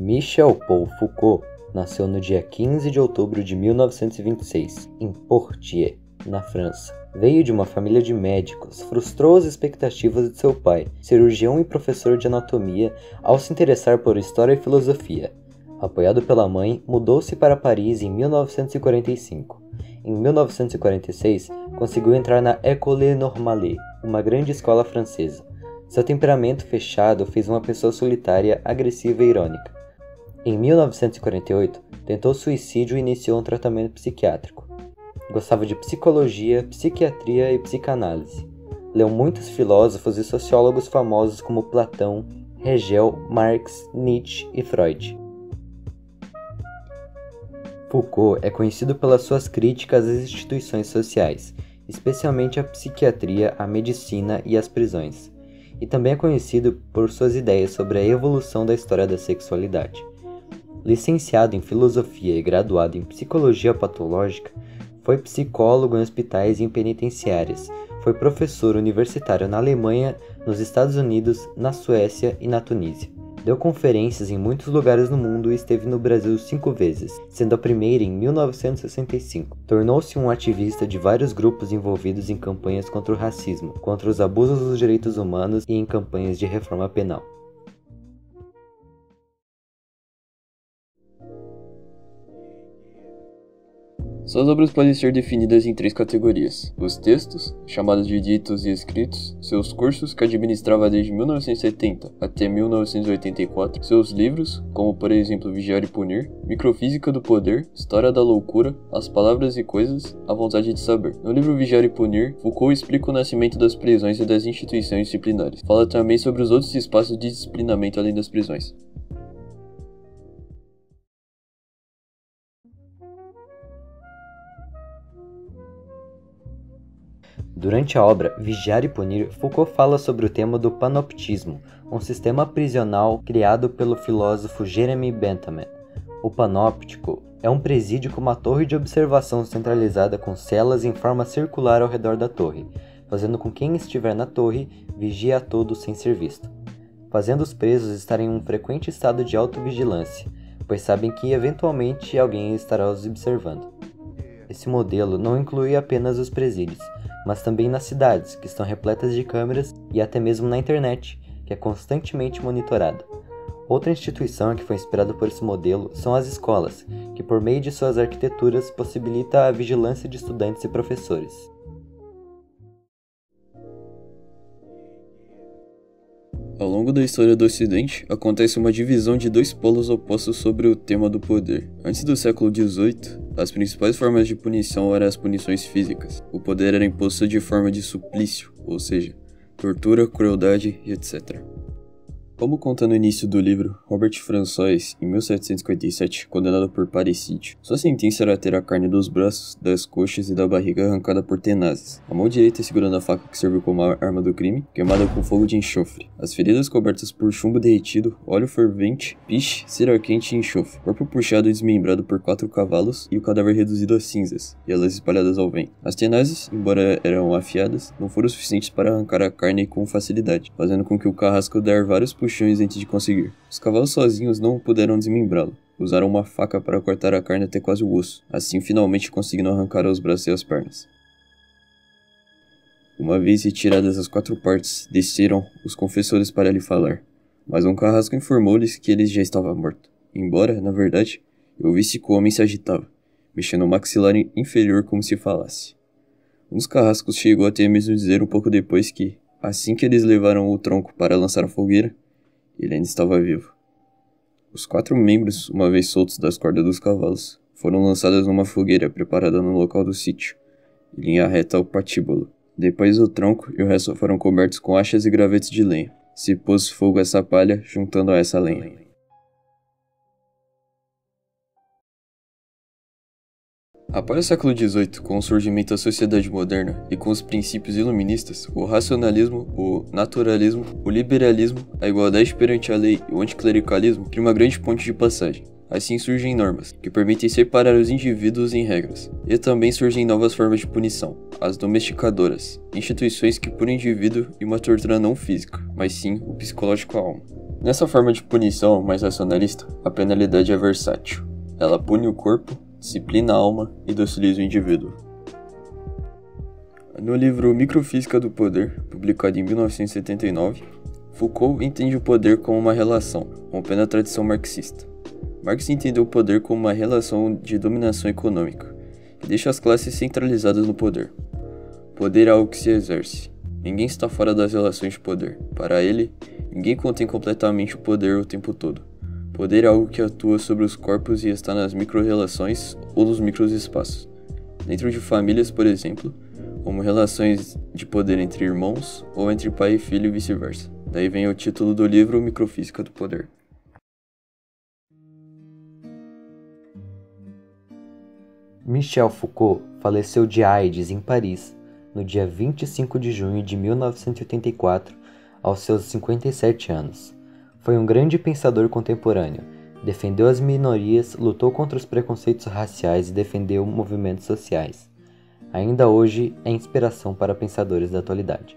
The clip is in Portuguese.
Michel Paul Foucault nasceu no dia 15 de outubro de 1926, em Poitiers, na França. Veio de uma família de médicos, frustrou as expectativas de seu pai, cirurgião e professor de anatomia, ao se interessar por história e filosofia. Apoiado pela mãe, mudou-se para Paris em 1945. Em 1946, conseguiu entrar na École Normale, uma grande escola francesa. Seu temperamento fechado fez uma pessoa solitária, agressiva e irônica. Em 1948, tentou suicídio e iniciou um tratamento psiquiátrico. Gostava de psicologia, psiquiatria e psicanálise. Leu muitos filósofos e sociólogos famosos como Platão, Hegel, Marx, Nietzsche e Freud. Foucault é conhecido pelas suas críticas às instituições sociais, especialmente à psiquiatria, à medicina e às prisões. E também é conhecido por suas ideias sobre a evolução da história da sexualidade. Licenciado em filosofia e graduado em psicologia patológica, foi psicólogo em hospitais e em penitenciárias, foi professor universitário na Alemanha, nos Estados Unidos, na Suécia e na Tunísia. Deu conferências em muitos lugares no mundo e esteve no Brasil 5 vezes, sendo a primeira em 1965. Tornou-se um ativista de vários grupos envolvidos em campanhas contra o racismo, contra os abusos dos direitos humanos e em campanhas de reforma penal. Suas obras podem ser definidas em 3 categorias: os textos, chamados de ditos e escritos, seus cursos, que administrava desde 1970 até 1984, seus livros, como por exemplo Vigiar e Punir, Microfísica do Poder, História da Loucura, As Palavras e Coisas, A Vontade de Saber. No livro Vigiar e Punir, Foucault explica o nascimento das prisões e das instituições disciplinares. Fala também sobre os outros espaços de disciplinamento além das prisões. Durante a obra Vigiar e Punir, Foucault fala sobre o tema do panoptismo, um sistema prisional criado pelo filósofo Jeremy Bentham. O panóptico é um presídio com uma torre de observação centralizada com celas em forma circular ao redor da torre, fazendo com que quem estiver na torre vigie a todos sem ser visto, fazendo os presos estarem em um frequente estado de autovigilância, pois sabem que eventualmente alguém estará os observando. Esse modelo não inclui apenas os presídios, mas também nas cidades, que estão repletas de câmeras, e até mesmo na internet, que é constantemente monitorada. Outra instituição que foi inspirada por esse modelo são as escolas, que por meio de suas arquiteturas possibilita a vigilância de estudantes e professores. Ao longo da história do Ocidente, acontece uma divisão de 2 polos opostos sobre o tema do poder. Antes do século XVIII, as principais formas de punição eram as punições físicas. O poder era imposto de forma de suplício, ou seja, tortura, crueldade e etc. Como conta no início do livro, Robert François, em 1757, condenado por parricídio. Sua sentença era ter a carne dos braços, das coxas e da barriga arrancada por tenazes, a mão direita segurando a faca que serviu como arma do crime, queimada com fogo de enxofre, as feridas cobertas por chumbo derretido, óleo fervente, piche, cera quente e enxofre, corpo puxado e desmembrado por 4 cavalos e o cadáver reduzido a cinzas, e elas espalhadas ao vento. As tenazes, embora eram afiadas, não foram suficientes para arrancar a carne com facilidade, fazendo com que o carrasco dar vários puxões antes de conseguir. Os cavalos sozinhos não puderam desmembrá-lo. Usaram uma faca para cortar a carne até quase o osso, assim finalmente conseguindo arrancar os braços e as pernas. Uma vez retiradas as 4 partes, desceram os confessores para lhe falar, mas um carrasco informou-lhes que ele já estava morto, embora, na verdade, eu visse que o homem se agitava, mexendo o maxilar inferior como se falasse. Um dos carrascos chegou até mesmo dizer um pouco depois que, assim que eles levaram o tronco para lançar a fogueira, ele ainda estava vivo. Os 4 membros, uma vez soltos das cordas dos cavalos, foram lançados numa fogueira preparada no local do sítio, em linha reta ao patíbulo. Depois o tronco e o resto foram cobertos com achas e gravetos de lenha. Se pôs fogo a essa palha, juntando a essa lenha. Após o século XVIII, com o surgimento da sociedade moderna e com os princípios iluministas, o racionalismo, o naturalismo, o liberalismo, a igualdade perante a lei e o anticlericalismo criam uma grande ponte de passagem. Assim surgem normas, que permitem separar os indivíduos em regras. E também surgem novas formas de punição, as domesticadoras, instituições que punem o indivíduo e uma tortura não física, mas sim o psicológico à alma. Nessa forma de punição mais racionalista, a penalidade é versátil. Ela pune o corpo, disciplina a alma e dociliza o indivíduo. No livro Microfísica do Poder, publicado em 1979, Foucault entende o poder como uma relação, rompendo a tradição marxista. Marx entendeu o poder como uma relação de dominação econômica, que deixa as classes centralizadas no poder. Poder é algo que se exerce. Ninguém está fora das relações de poder. Para ele, ninguém contém completamente o poder o tempo todo. Poder é algo que atua sobre os corpos e está nas micro-relações ou nos microespaços. Dentro de famílias, por exemplo, como relações de poder entre irmãos ou entre pai e filho e vice-versa. Daí vem o título do livro Microfísica do Poder. Michel Foucault faleceu de AIDS em Paris no dia 25 de junho de 1984, aos seus 57 anos. Foi um grande pensador contemporâneo, defendeu as minorias, lutou contra os preconceitos raciais e defendeu movimentos sociais. Ainda hoje é inspiração para pensadores da atualidade.